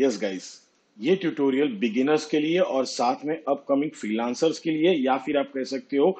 Yes guys, ये tutorial beginners के लिए और साथ में अपकमिंग फ्रीलांसर्स के लिए या फिर आप कह सकते हो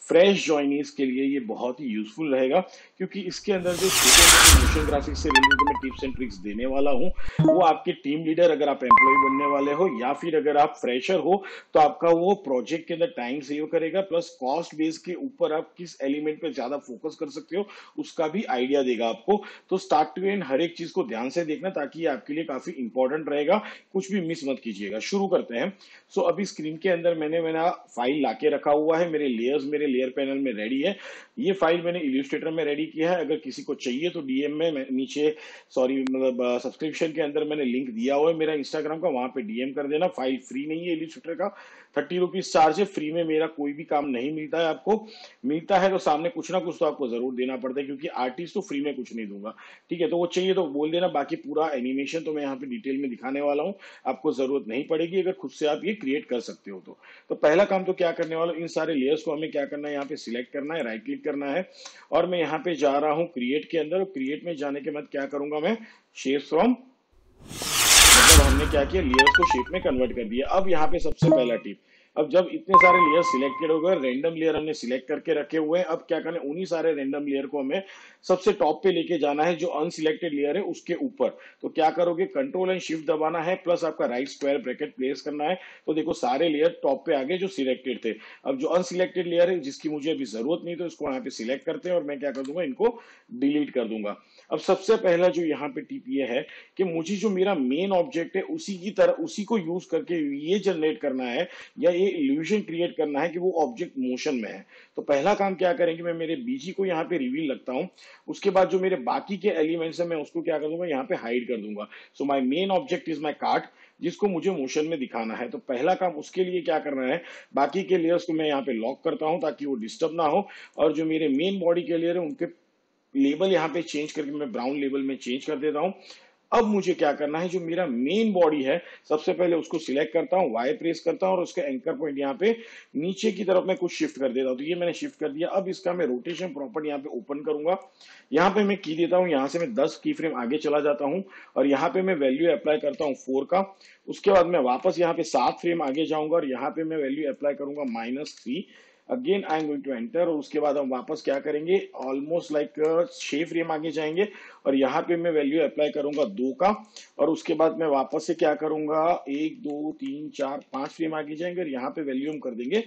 फ्रेश ज्वाइनीज के लिए ये बहुत ही यूजफुल रहेगा, क्योंकि इसके अंदर जो छोटे मोटे मोशन ग्राफिक्स से रिलेटेड मैं टिप्स एंड ट्रिक्स देने वाला हूँ वो आपके टीम लीडर, अगर आप एम्प्लॉय बनने वाले हो या फिर अगर आप फ्रेशर हो, तो आपका वो प्रोजेक्ट के अंदर टाइम सेव करेगा, प्लस कॉस्ट बेस के ऊपर आप किस एलिमेंट पे ज्यादा फोकस कर सकते हो उसका भी आइडिया देगा आपको। तो स्टार्ट टू एंड हर एक चीज को ध्यान से देखना, ताकि ये आपके लिए काफी इंपॉर्टेंट रहेगा। कुछ भी मिस मत कीजिएगा। शुरू करते हैं। सो अभी स्क्रीन के अंदर मैंने मेरा फाइल लाके रखा हुआ है। मेरे लेयर्स मेरे लेयर पैनल में रेडी है। ये फाइल मैंने इलस्ट्रेटर में रेडी किया है। अगर किसी को चाहिए तो डीएम में नीचे, सॉरी मतलब सब्सक्रिप्शन के अंदर मैंने लिंक दिया हुआ है मेरा इंस्टाग्राम का, वहां पे डीएम कर देना। फाइल फ्री नहीं है इलस्ट्रेटर का, 30 रुपीज चार्ज है। फ्री में मेरा कोई भी काम नहीं मिलता है। आपको मिलता है तो सामने कुछ ना कुछ तो आपको जरूर देना पड़ता है, क्योंकि आर्टिस्ट तो फ्री में कुछ नहीं दूंगा। ठीक है, तो वो चाहिए तो बोल देना। बाकी पूरा एनिमेशन तो मैं यहाँ पे डिटेल में दिखाने वाला हूँ, आपको जरूरत नहीं पड़ेगी अगर खुद से आप ये क्रिएट कर सकते हो तो पहला काम तो क्या करने वाला हूँ, इन सारे लेयर्स को हमें क्या करना है, यहाँ पे सिलेक्ट करना है, राइट क्लिक करना है और मैं यहाँ पे जा रहा हूँ क्रिएट के अंदर। क्रिएट में जाने के बाद क्या करूंगा मैं, शेप्स फ्रॉम, मतलब हमने क्या किया, लेयर्स को शेप में कन्वर्ट कर दिया। अब यहाँ पे सबसे पहला टिप, अब जब इतने सारे लेयर सिलेक्टेड हो गए, रैंडम लेयर हमने सिलेक्ट करके रखे हुए हैं, अब क्या करना है, उन्हीं सारे रैंडम लेयर को हमें सबसे टॉप पे लेके जाना है, जो अनसिलेक्टेड लेयर है उसके ऊपर। तो क्या करोगे, कंट्रोल एंड शिफ्ट दबाना है, प्लस आपका राइट स्क्वायर ब्रैकेट प्लेस करना है। तो देखो सारे लेयर टॉप पे आ गए जो सिलेक्टेड थे। अब जो अनसिलेक्टेड लेयर है जिसकी मुझे अभी जरूरत नहीं, तो इसको यहाँ पे सिलेक्ट करते हैं और मैं क्या कर दूंगा, इनको डिलीट कर दूंगा। अब सबसे पहला जो यहाँ पे टिप ये है कि मुझे जो मेरा मेन ऑब्जेक्ट है उसी की तरह, उसी को यूज करके ये जनरेट करना है या ये इल्यूजन क्रिएट करना है कि वो ऑब्जेक्ट मोशन में है। तो पहला काम क्या करेंगे, मैं मेरे बीजी को यहाँ पे रिवील लगता हूँ। उसके बाद जो मेरे बाकी के एलिमेंट्स है मैं उसको क्या कर दूंगा, यहाँ पे हाइड कर दूंगा। So my main object is my cart, जिसको मुझे मोशन में दिखाना है। तो पहला काम उसके लिए क्या करना है, बाकी के लेयर्स को मैं यहाँ पे लॉक करता हूँ ताकि वो डिस्टर्ब ना हो। और जो मेरे मेन बॉडी के लेयर है उनके लेबल यहाँ पे चेंज करके मैं ब्राउन लेबल में चेंज कर देता हूँ। अब मुझे क्या करना है, जो मेरा मेन बॉडी है सबसे पहले उसको सिलेक्ट करता हूँ, वाई प्रेस करता हूँ और उसका एंकर पॉइंट यहाँ पे नीचे की तरफ मैं कुछ शिफ्ट कर देता हूँ। तो ये मैंने शिफ्ट कर दिया। अब इसका मैं रोटेशन प्रॉपर्टी यहाँ पे ओपन करूंगा। यहाँ पे मैं की देता हूँ, यहाँ से मैं 10 की फ्रेम आगे चला जाता हूँ और यहाँ पे मैं वैल्यू अप्लाई करता हूँ 4 का। उसके बाद मैं वापस यहाँ पे 7 फ्रेम आगे जाऊंगा और यहाँ पे मैं वैल्यू अप्लाई करूंगा -3। Again I am going to enter और उसके बाद हम वापस क्या करेंगे, ऑलमोस्ट लाइक 6 फ्रेम आगे जाएंगे और यहाँ पे मैं वैल्यू अप्लाई करूंगा 2 का। और उसके बाद मैं वापस से क्या करूंगा, 1 2 3 4 5 फ्रेम आगे जाएंगे और यहाँ पे वैल्यू हम कर देंगे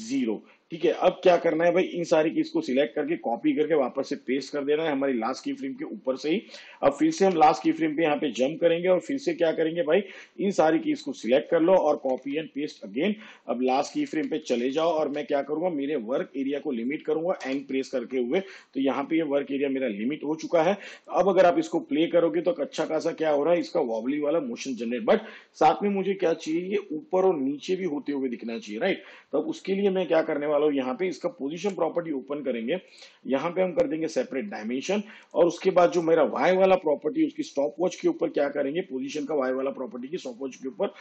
0। ठीक है, अब क्या करना है भाई, इन सारी कीज को सिलेक्ट करके कॉपी करके वापस से पेस्ट कर देना है हमारी लास्ट की फ्रेम के ऊपर से ही। अब फिर से हम लास्ट की फ्रेम पे यहाँ पे जंप करेंगे और फिर से क्या करेंगे भाई, इन सारी कीज को सिलेक्ट कर लो और कॉपी एंड पेस्ट अगेन। अब लास्ट की फ्रेम पे चले जाओ और मैं क्या करूंगा, मेरे वर्क एरिया को लिमिट करूंगा एंड प्रेस करके हुए। तो यहाँ पे ये वर्क एरिया मेरा लिमिट हो चुका है। अब अगर आप इसको प्ले करोगे तो अच्छा खासा क्या हो रहा है, इसका वॉबली वाला मोशन जनरेट। बट साथ में मुझे क्या चाहिए, ये ऊपर और नीचे भी होते हुए दिखना चाहिए, राइट। तो उसके लिए मैं क्या करने वाला हूँ, यहाँ पे इसका पोजीशन प्रॉपर्टी ओपन करेंगे। यहाँ पे हम कर देंगे सेपरेट डायमेंशन और उसके बाद जो मेरा वाई वाला प्रॉपर्टी उसकी स्टॉप वॉच के ऊपर क्या करेंगे, पोजीशन का वाई वाला प्रॉपर्टी की स्टॉप वॉच के ऊपर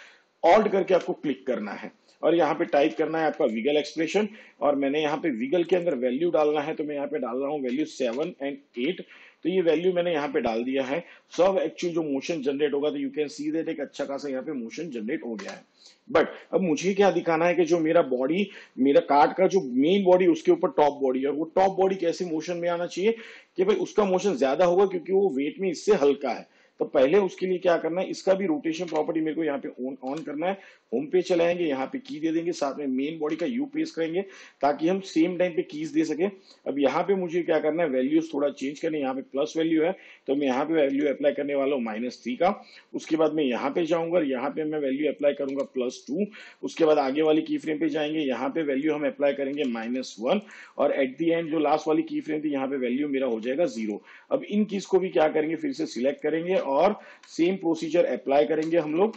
ऑल्ट करके आपको क्लिक करना है और यहाँ पे टाइप करना है आपका विगल एक्सप्रेशन। और मैंने यहाँ पे विगल के अंदर वैल्यू डालना है, तो मैं यहाँ पे डाल रहा हूँ वैल्यू 7 और 8। तो ये वैल्यू मैंने यहाँ पे डाल दिया है। सब एक्चुअली जो मोशन जनरेट होगा, तो यू कैन सी दैट एक अच्छा खासा यहाँ पे मोशन जनरेट हो गया है। बट अब मुझे क्या दिखाना है कि जो मेरा बॉडी, मेरा कार्ड का जो मेन बॉडी उसके ऊपर टॉप बॉडी है, और वो टॉप बॉडी कैसे मोशन में आना चाहिए कि भाई उसका मोशन ज्यादा होगा क्योंकि वो वेट में इससे हल्का है। तो पहले उसके लिए क्या करना है, इसका भी रोटेशन प्रॉपर्टी मेरे को यहाँ पे ऑन करना है। होम पे चलाएंगे, यहाँ पे की दे देंगे, साथ में मेन बॉडी का यू प्रेस करेंगे ताकि हम सेम टाइम पे कीज दे सके। अब यहाँ पे मुझे क्या करना है, वैल्यूज थोड़ा चेंज करने, यहाँ पे प्लस वैल्यू है तो मैं यहाँ पे वैल्यू अप्लाई करने वाला हूँ -3 का। उसके बाद मैं यहाँ पे जाऊंगा और यहाँ पे मैं वैल्यू अप्लाई करूंगा +2। उसके बाद आगे वाली की फ्रेम पे जाएंगे, यहाँ पे वैल्यू हम अप्लाई करेंगे -1 और एट दी एंड जो लास्ट वाली की फ्रेम थी यहाँ पे वैल्यू मेरा हो जाएगा 0। अब इन कीज को भी क्या करेंगे, फिर से सिलेक्ट करेंगे और सेम प्रोसीजर अप्लाई करेंगे हम लोग।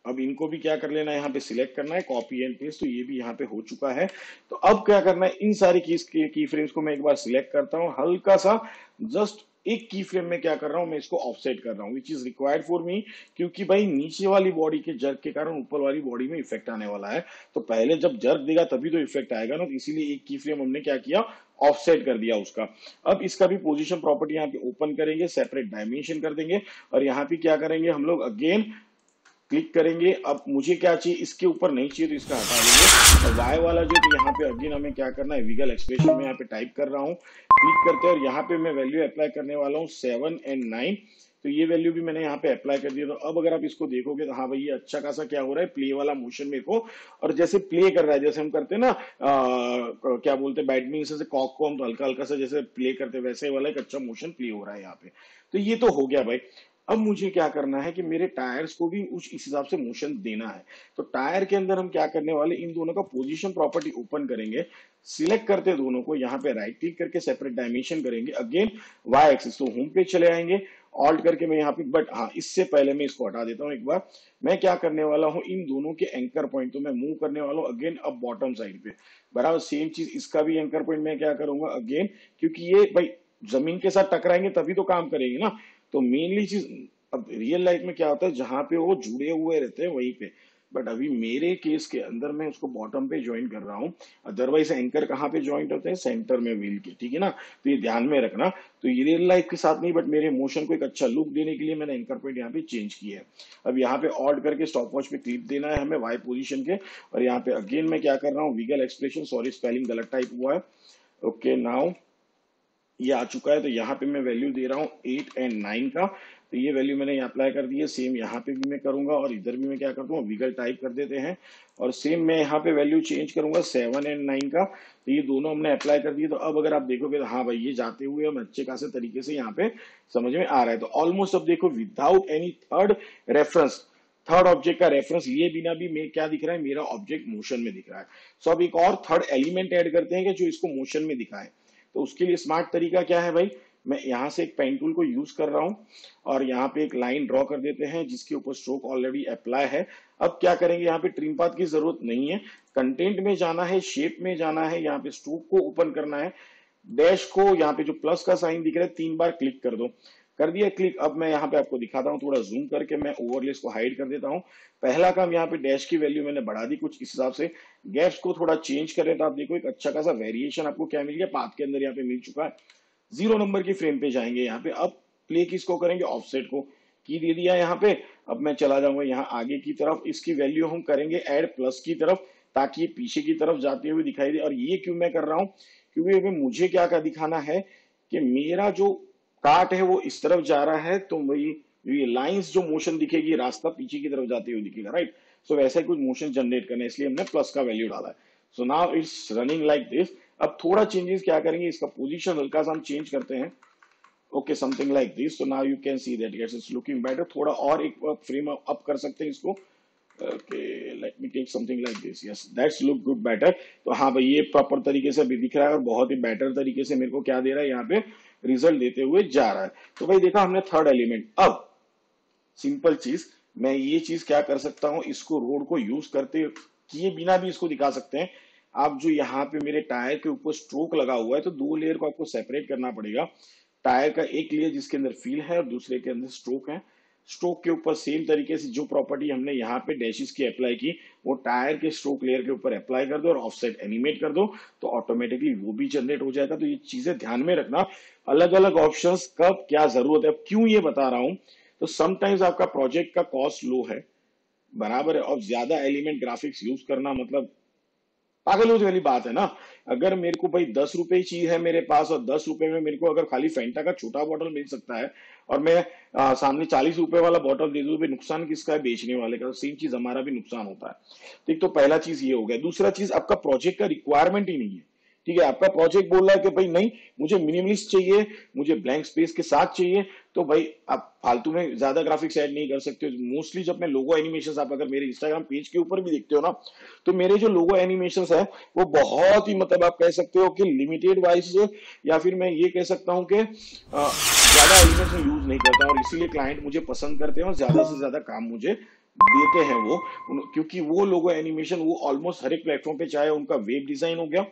अब इनको भी क्या कर लेना है, यहाँ पे सिलेक्ट करना है, कॉपी एंड पेस्ट। तो ये भी यहाँ पे हो चुका है। तो अब क्या करना है, इन सारी की फ्रेम्स को मैं एक बार सिलेक्ट करता हूँ, हल्का सा जस्ट एक की फ्रेम में क्या कर रहा हूं, मैं इसको ऑफसेट कर रहा हूं, which is required for me, क्योंकि भाई नीचे वाली बॉडी के जर्क के कारण ऊपर वाली बॉडी में इफेक्ट आने वाला है। तो पहले जब जर्क देगा तभी तो इफेक्ट आएगा ना, तो इसीलिए एक की फ्रेम हमने क्या किया, ऑफसेट कर दिया उसका। अब इसका भी पोजीशन प्रॉपर्टी यहाँ पे ओपन करेंगे, सेपरेट डायमेंशन कर देंगे और यहाँ पे क्या करेंगे हम लोग, अगेन क्लिक करेंगे। अब मुझे क्या चाहिए, इसके ऊपर नहीं चाहिए तो इसका हटा देंगे। और वाई वाला जो, तो यहाँ पे अगेन हमें क्या करना है, विगल एक्सप्रेशन में यहाँ पे टाइप कर रहा हूँ, क्लिक करते हैं और यहाँ पे मैं वैल्यू अप्लाई करने वाला हूँ 7 और 9। तो ये वैल्यू भी मैंने यहाँ पे अप्लाई कर दिया। तो अब अगर आप इसको देखोगे तो हाँ भाई ये अच्छा खासा क्या हो रहा है, प्ले वाला मोशन मेरे को, और जैसे प्ले कर रहा है, जैसे हम करते हैं ना क्या बोलते हैं बैडमिंटन से कॉक को हम हल्का हल्का सा जैसे प्ले करते हैं, वैसे वाला एक अच्छा मोशन प्ले हो रहा है यहाँ पे। तो ये तो हो गया भाई। अब मुझे क्या करना है कि मेरे टायर्स को भी उस इस हिसाब से मोशन देना है। तो टायर के अंदर हम क्या करने वाले, इन दोनों का पोजीशन प्रॉपर्टी ओपन करेंगे, सिलेक्ट करते हैं दोनों को, यहाँ पे राइट क्लिक करके सेपरेट डायमेंशन करेंगे, अगेन वाई एक्सिस, तो होम पे चले आएंगे, ऑल्ट करके मैं यहाँ पे, बट हाँ इससे पहले मैं इसको हटा देता हूँ एक बार। मैं क्या करने वाला हूँ, इन दोनों के एंकर पॉइंट तो मैं मूव करने वाला हूँ अगेन अब बॉटम साइड पे, बराबर सेम चीज इसका भी एंकर पॉइंट मैं क्या करूंगा अगेन, क्योंकि ये भाई जमीन के साथ टकराएंगे तभी तो काम करेंगे ना। तो मेनली चीज, अब रियल लाइफ में क्या होता है, जहां पे वो जुड़े हुए रहते हैं वहीं पे, बट अभी मेरे केस के अंदर मैं उसको बॉटम पे ज्वाइन कर रहा हूँ। अदरवाइज एंकर कहाँ पे ज्वाइंट होते हैं, सेंटर में व्हील के, ठीक है ना। तो ये ध्यान में रखना। तो ये रियल लाइफ के साथ नहीं, बट मेरे मोशन को एक अच्छा लुक देने के लिए मैंने एंकर पॉइंट यहाँ पे चेंज किया है। अब यहाँ पे ऑल्ट करके स्टॉप वॉच पे क्लिप देना है हमें वाई पोजिशन के, और यहाँ पे अगेन मैं क्या कर रहा हूँ, विगल एक्सप्रेशन, सॉरी स्पेलिंग गलत टाइप हुआ है। ओके नाउ ये आ चुका है। तो यहाँ पे मैं वैल्यू दे रहा हूँ 8 और 9 का। तो ये वैल्यू मैंने अप्लाई कर दी है, सेम यहाँ पे भी मैं करूंगा और इधर भी मैं क्या करता हूँ, विगल टाइप कर देते हैं और सेम मैं यहाँ पे वैल्यू चेंज करूंगा 7 और 9 का। तो ये दोनों हमने अप्लाई कर दिए। तो अब अगर आप देखोगे तो हाँ भाई ये जाते हुए हम अच्छे खासे तरीके से यहाँ पे समझ में आ रहा है। तो ऑलमोस्ट अब देखो without any third reference, third object का रेफरेंस लिए बिना भी मैं क्या दिख रहा है, मेरा ऑब्जेक्ट मोशन में दिख रहा है। सो अब एक और थर्ड एलिमेंट ऐड करते हैं कि जो इसको मोशन में दिखाए। तो उसके लिए स्मार्ट तरीका क्या है भाई, मैं यहां से एक पेन टूल को यूज कर रहा हूं और यहाँ पे एक लाइन ड्रॉ कर देते हैं जिसके ऊपर स्ट्रोक ऑलरेडी अप्लाई है। अब क्या करेंगे, यहाँ पे ट्रिम पाथ की जरूरत नहीं है, कंटेंट में जाना है, शेप में जाना है, यहाँ पे स्ट्रोक को ओपन करना है, डैश को यहाँ पे जो प्लस का साइन दिख रहा है 3 बार क्लिक कर दो, कर दिया क्लिक। अब मैं यहाँ पे आपको दिखाता हूँ, थोड़ा जूम करके मैं ओवरलेस को हाइड कर देता हूँ। पहला काम यहाँ पे डैश की वैल्यू मैंने बढ़ा दी कुछ इस हिसाब से, गैप्स को थोड़ा चेंज करें तो आप देखो एक अच्छा खासा वेरिएशन आपको क्या मिल गया, पाथ के अंदर यहाँ पे मिल चुका है। 0 नंबर की फ्रेम पे जाएंगे यहाँ पे। अब प्ले किसको करेंगे, ऑफसेट को, की दे दिया यहाँ पे। अब मैं चला जाऊंगा यहाँ आगे की तरफ, इसकी वैल्यू हम करेंगे ऐड प्लस की तरफ ताकि ये पीछे की तरफ जाते हुए दिखाई दे। और ये क्यों मैं कर रहा हूँ, क्योंकि मुझे क्या क्या दिखाना है कि मेरा जो काट है वो इस तरफ जा रहा है, तो वही ये लाइंस जो मोशन दिखेगी, रास्ता पीछे की तरफ जाते हुए दिखेगा, राइट। सो वैसा ही कुछ मोशन जनरेट करना है, इसलिए हमने प्लस का वैल्यू डाला है। So now it's running like this. अब थोड़ा चेंजेस क्या करेंगे, इसका पोजीशन हल्का सा हम चेंज करते हैं, okay something like this. So now you can see that it's looking better. थोड़ा और एक फ्रेम अप कर सकते हैं इसको, okay let me take something like this, yes that's look good better. तो हाँ भाई ये प्रॉपर तरीके से भी दिख रहा है और बहुत ही बेटर तरीके से मेरे को क्या दे रहा है, यहाँ पे रिजल्ट देते हुए जा रहा है। तो भाई देखा हमने थर्ड एलिमेंट। अब सिंपल चीज, मैं ये चीज क्या कर सकता हूं, इसको रोड को यूज करते किए बिना भी इसको दिखा सकते हैं आप। जो यहाँ पे मेरे टायर के ऊपर स्ट्रोक लगा हुआ है, तो 2 लेयर को आपको सेपरेट करना पड़ेगा। टायर का एक लेयर जिसके अंदर फील है और दूसरे के अंदर स्ट्रोक है। स्ट्रोक के ऊपर सेम तरीके से जो प्रॉपर्टी हमने यहाँ पे डैशेस की अप्लाई की, वो टायर के स्ट्रोक लेयर के ऊपर अप्लाई कर दो और ऑफसेट एनिमेट कर दो, तो ऑटोमेटिकली वो भी जनरेट हो जाएगा। तो ये चीजें ध्यान में रखना, अलग अलग ऑप्शंस कब क्या जरूरत है। अब क्यों ये बता रहा हूं, तो समटाइम्स आपका प्रोजेक्ट का कॉस्ट लो है, बराबर है, और ज्यादा एलिमेंट ग्राफिक्स यूज करना मतलब पागल वाली बात है ना। अगर मेरे को भाई 10 रुपए की चीज है मेरे पास और 10 रुपए में मेरे को अगर खाली फेंटा का छोटा बॉटल मिल सकता है और मैं सामने 40 रुपए वाला बॉटल दे दूं, नुकसान किसका है, बेचने वाले का। सेम चीज हमारा भी नुकसान होता है। तो एक तो पहला चीज ये हो गया। दूसरा चीज, आपका प्रोजेक्ट का रिक्वायरमेंट ही नहीं है, ठीक है। आपका प्रोजेक्ट बोल रहा है कि भाई नहीं मुझे मिनिमलिस्ट चाहिए, मुझे ब्लैंक स्पेस के साथ चाहिए, तो भाई आप फालतू में ज्यादा ग्राफिक्स ऐड नहीं कर सकते हो। मोस्टली जब मैं लोगो एनिमेशन, आप अगर मेरे इंस्टाग्राम पेज के ऊपर भी देखते हो ना, तो मेरे जो लोगो एनिमेशन है वो बहुत ही मतलब आप कह सकते हो कि लिमिटेड वाइज, या फिर मैं ये कह सकता हूँ कि ज्यादा एनिमेशन यूज नहीं करता, और इसीलिए क्लाइंट मुझे पसंद करते हैं और ज्यादा से ज्यादा काम मुझे देते हैं वो, क्योंकि वो लोगो एनिमेशन वो ऑलमोस्ट हर एक प्लेटफॉर्म पे, चाहे उनका वेब डिजाइन हो गया,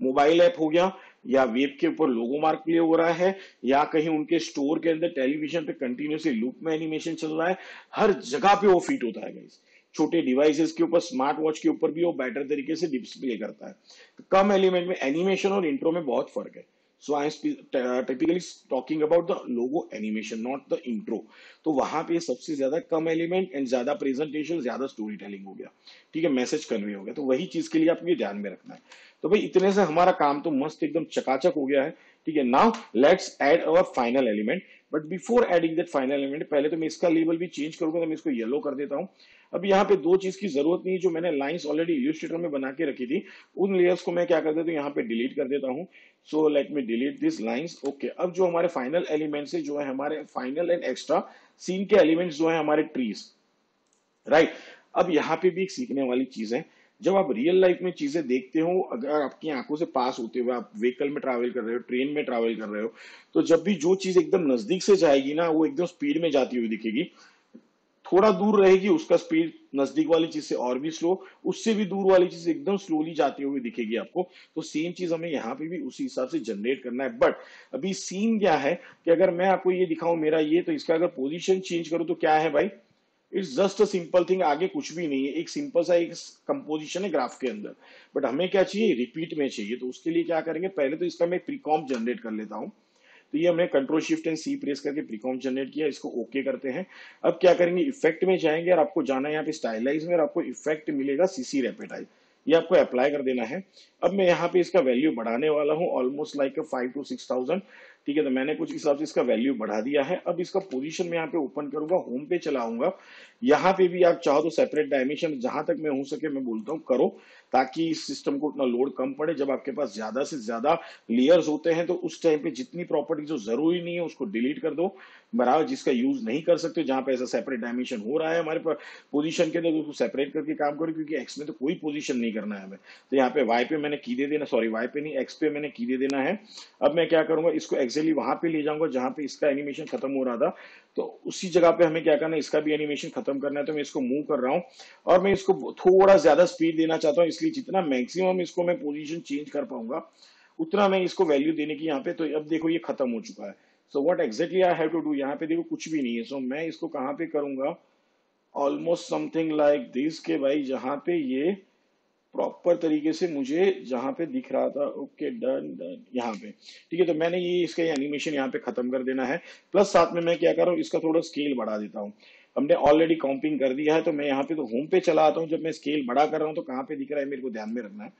मोबाइल ऐप हो गया, या वेब के ऊपर लोगो मार्क प्ले हो रहा है, या कहीं उनके स्टोर के अंदर टेलीविजन पे कंटिन्यूसली लूप में एनिमेशन चल रहा है, हर जगह पे वो फिट होता है गाइस। छोटे डिवाइसेस के ऊपर, स्मार्ट वॉच के ऊपर भी वो बेटर तरीके से डिस्प्ले करता है। तो कम एलिमेंट में एनिमेशन और इंट्रो में बहुत फर्क है। So I am typically talking about the logo animation, not the intro. तो वहां पे सबसे ज्यादा कम एलिमेंट एंड ज्यादा प्रेजेंटेशन, ज्यादा स्टोरी टेलिंग हो गया, ठीक है, मैसेज कन्वे हो गया। तो वही चीज के लिए आपको ये ध्यान में रखना है। तो भाई इतने से हमारा काम तो मस्त एकदम चकाचक हो गया है, ठीक है। Now let's add our final element. But before adding that final element, पहले तो मैं इसका लेबल भी चेंज करूंगा, तो मैं इसको येलो कर देता हूं। अब यहाँ पे दो चीज की जरूरत नहीं, जो मैंने लाइंस ऑलरेडी इलस्ट्रेटर में बना के रखी थी, उन लेयर्स को मैं क्या कर देता हूँ, यहाँ पे डिलीट कर देता हूँ। So let me delete this lines. Okay, अब जो हमारे फाइनल एलिमेंट्स है, जो है हमारे फाइनल एंड एक्स्ट्रा सीन के एलिमेंट्स जो है हमारे ट्रीज, राइट। अब यहाँ पे भी एक सीखने वाली चीज है। जब आप रियल लाइफ में चीजें देखते हो, अगर आपकी आंखों से पास होते हुए, आप व्हीकल में ट्रैवल कर रहे हो, ट्रेन में ट्रैवल कर रहे हो, तो जब भी जो चीज एकदम नजदीक से जाएगी ना, वो एकदम स्पीड में जाती हुई दिखेगी। थोड़ा दूर रहेगी, उसका स्पीड नजदीक वाली चीज से और भी स्लो, उससे भी दूर वाली चीज एकदम स्लोली जाती हुई दिखेगी आपको। तो सेम चीज हमें यहाँ पे भी उसी हिसाब से जनरेट करना है। बट अभी सीन क्या है कि अगर मैं आपको ये दिखाऊं मेरा ये, तो इसका अगर पोजीशन चेंज करूं तो क्या है भाई, it's just a simple thing, आगे कुछ भी नहीं है, एक सिंपल सा एक कंपोजिशन है ग्राफ के अंदर। बट हमें क्या चाहिए, रिपीट में चाहिए। तो उसके लिए क्या करेंगे, पहले तो इसका मैं प्रीकॉम्प जनरेट कर लेता हूं। तो ये हमने control shift and C press करके प्रीकॉम्प जनरेट किया, इसको ओके करते हैं। अब क्या करेंगे, इफेक्ट में जाएंगे और आपको जाना है यहाँ पे स्टाइलाइज में, और आपको इफेक्ट मिलेगा सीसी रेपेटाइज, ये आपको अप्लाई कर देना है। अब मैं यहाँ पे इसका वैल्यू बढ़ाने वाला हूँ, ऑलमोस्ट लाइक 5 to 6,000, ठीक है। तो मैंने कुछ हिसाब से इसका वैल्यू बढ़ा दिया है। अब इसका पोजीशन में यहाँ पे ओपन करूंगा, होम पे चलाऊंगा। यहाँ पे भी आप चाहो तो सेपरेट डायमेंशन, जहां तक मैं हो सके मैं बोलता हूँ करो, ताकि इस सिस्टम को उतना लोड कम पड़े। जब आपके पास ज्यादा से ज्यादा लेयर्स होते हैं, तो उस टाइम पे जितनी प्रॉपर्टी जो जरूरी नहीं है उसको डिलीट कर दो, बराबर। जिसका यूज नहीं कर सकते, जहां पे ऐसा सेपरेट डायमेंशन हो रहा है हमारे पास पोजीशन के अंदर, तो उसको सेपरेट करके काम करो, क्योंकि एक्स में तो कोई पोजीशन नहीं करना है हमें। तो यहाँ पे वाई पे मैंने की दे देना, सॉरी वाई पे नहीं, एक्स पे मैंने की दे देना है। अब मैं क्या करूंगा, इसको एक्चुअली वहां पे ले जाऊंगा जहां पे इसका एनिमेशन खत्म हो रहा था। तो उसी जगह पे हमें क्या करना है, इसका भी एनिमेशन खत्म करना है। तो मैं इसको मूव कर रहा हूँ, और मैं इसको थोड़ा ज्यादा स्पीड देना चाहता हूँ, इसलिए जितना मैक्सिमम इसको मैं पोजीशन चेंज कर पाऊंगा उतना मैं इसको वैल्यू देने की यहाँ पे। तो अब देखो ये खत्म हो चुका है। So what exactly I have to do, यहाँ पे देखो कुछ भी नहीं है। सो मैं इसको कहाँ पे करूंगा, ऑलमोस्ट समथिंग लाइक दिस, के भाई जहां पे ये प्रॉपर तरीके से मुझे जहां पे दिख रहा था, ओके डन डन, यहाँ पे ठीक है। तो मैंने ये इसका एनिमेशन यहाँ पे खत्म कर देना है। प्लस साथ में मैं क्या कर रहा हूँ, इसका थोड़ा स्केल बढ़ा देता हूँ। हमने ऑलरेडी कॉम्पिंग कर दिया है, तो मैं यहाँ पे तो होम पे चला आता हूँ। जब मैं स्केल बड़ा कर रहा हूँ तो कहाँ पे दिख रहा है मेरे को ध्यान में रखना है।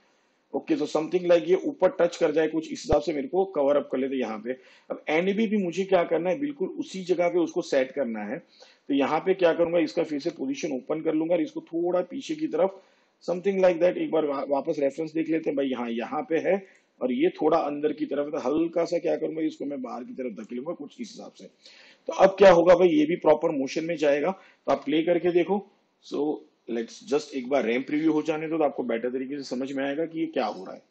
ओके, तो समथिंग लाइक ये ऊपर टच कर जाए कुछ, इस हिसाब से मेरे को कवर अप कर लेते यहाँ पे। अब एंड भी मुझे क्या करना है, बिल्कुल उसी जगह पे उसको सेट करना है। तो यहाँ पे क्या करूंगा, इसका फिर से पोजीशन ओपन कर लूंगा और इसको थोड़ा पीछे की तरफ, समथिंग लाइक दैट। एक बार वापस रेफरेंस देख लेते हैं भाई, यहाँ पे है, और ये थोड़ा अंदर की तरफ है। तो हल्का सा क्या करूंगा, इसको मैं बाहर की तरफ धकेलूंगा कुछ इस हिसाब से। तो अब क्या होगा भाई, ये भी प्रॉपर मोशन में जाएगा। तो आप प्ले करके देखो। सो लेट्स जस्ट एक बार रैम प्रीव्यू हो जाने दो, तो आपको बेटर तरीके से समझ में आएगा कि ये क्या हो रहा है।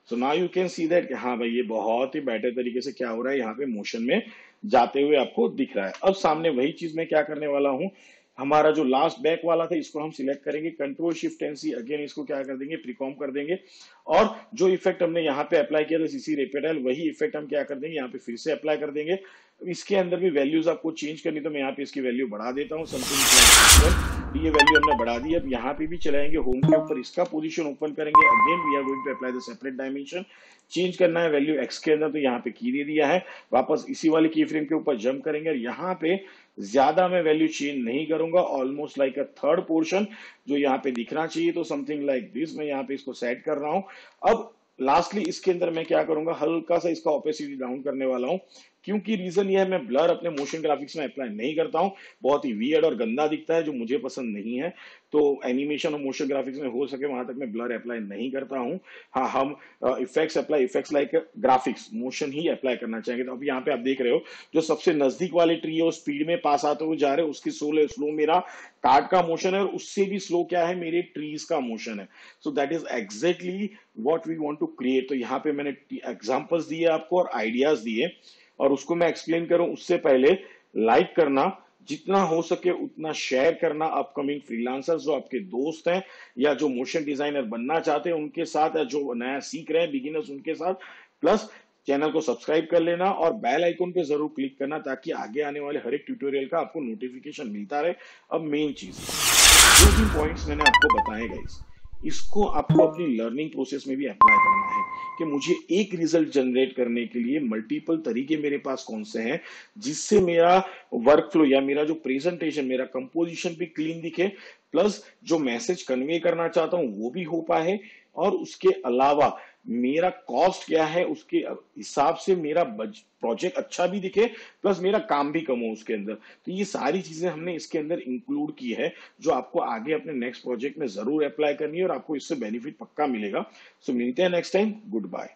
सो now you can see that, हाँ भाई ये बहुत ही बेटर तरीके से क्या हो रहा है, यहाँ पे मोशन में जाते हुए आपको दिख रहा है। अब सामने वही चीज मैं क्या करने वाला हूँ, हमारा जो लास्ट बैक वाला था इसको हम सिलेक्ट करेंगे, control shift and C, again इसको क्या कर देंगे, प्रीकॉम कर देंगे। और जो इफेक्ट हमने यहाँ पे अप्लाई किया था सीसी रेपेटाइल, वही इफेक्ट हम क्या कर देंगे, यहाँ पे फिर से अप्लाई कर देंगे। इसके अंदर भी वैल्यूज आपको चेंज करनी, तो मैं यहाँ पे इसकी वैल्यू बढ़ा देता हूँ, समथिंग ये वैल्यू हमने बढ़ा दी। अब यहाँ पे भी चलाएंगे, होम के ऊपर इसका पोजीशन ओपन करेंगे, again we are going to apply the separate dimension. Change करना है वैल्यू एक्स के अंदर, तो यहाँ पे की दे दिया है। वापस इसी वाले की फ्रेम के ऊपर जंप करेंगे, और यहाँ पे ज्यादा मैं वैल्यू चेंज नहीं करूंगा, almost like a third portion जो यहाँ पे दिखना चाहिए। तो समथिंग लाइक दिस, मैं यहाँ पे इसको सेट कर रहा हूं। अब लास्टली इसके अंदर मैं क्या करूंगा, हल्का सा इसका ओपेसिटी डाउन करने वाला हूं, क्योंकि रीजन ये है, मैं ब्लर अपने मोशन ग्राफिक्स में अप्लाई नहीं करता हूं, बहुत ही वियर्ड और गंदा दिखता है, जो मुझे पसंद नहीं है। तो एनिमेशन और मोशन ग्राफिक्स में हो सके वहां तक मैं ब्लर अप्लाई नहीं करता हूं। हाँ, हम effects apply, effects like graphics motion ही अप्लाई करना चाहेंगे। तो अब यहाँ पे आप देख रहे हो, जो सबसे नजदीक वाले ट्री है वो स्पीड में पास आते हुए जा रहे हैं, उसकी स्लो मेरा कार्ड का मोशन है, और उससे भी स्लो क्या है, मेरे ट्रीज का मोशन है। So that is exactly what we want to create. तो यहाँ पे मैंने एग्जांपल्स दिए आपको और आइडियाज दिए, और उसको मैं एक्सप्लेन करूं उससे पहले लाइक करना, जितना हो सके उतना शेयर करना अपकमिंग फ्रीलांसर्स जो आपके दोस्त हैं, या जो मोशन डिजाइनर बनना चाहते हैं उनके साथ, या जो नया सीख रहे हैं बिगिनर्स उनके साथ। प्लस चैनल को सब्सक्राइब कर लेना और बेल आइकन पे जरूर क्लिक करना ताकि आगे आने वाले हर एक ट्यूटोरियल का आपको नोटिफिकेशन मिलता रहे। अब मेन चीज, जो भी पॉइंट्स मैंने आपको बताए गाइस, इसको आपको अपनी लर्निंग प्रोसेस में भी अप्लाई करना है कि मुझे एक रिजल्ट जनरेट करने के लिए मल्टीपल तरीके मेरे पास कौन से हैं जिससे मेरा वर्क फ्लो या मेरा जो प्रेजेंटेशन, मेरा कंपोजिशन भी क्लीन दिखे, प्लस जो मैसेज कन्वे करना चाहता हूं वो भी हो पाए, और उसके अलावा मेरा कॉस्ट क्या है उसके हिसाब से मेरा प्रोजेक्ट अच्छा भी दिखे, प्लस मेरा काम भी कम हो उसके अंदर। तो ये सारी चीजें हमने इसके अंदर इंक्लूड की है जो आपको आगे अपने नेक्स्ट प्रोजेक्ट में जरूर अप्लाई करनी है और आपको इससे बेनिफिट पक्का मिलेगा। सो मिलते हैं नेक्स्ट टाइम। Good bye.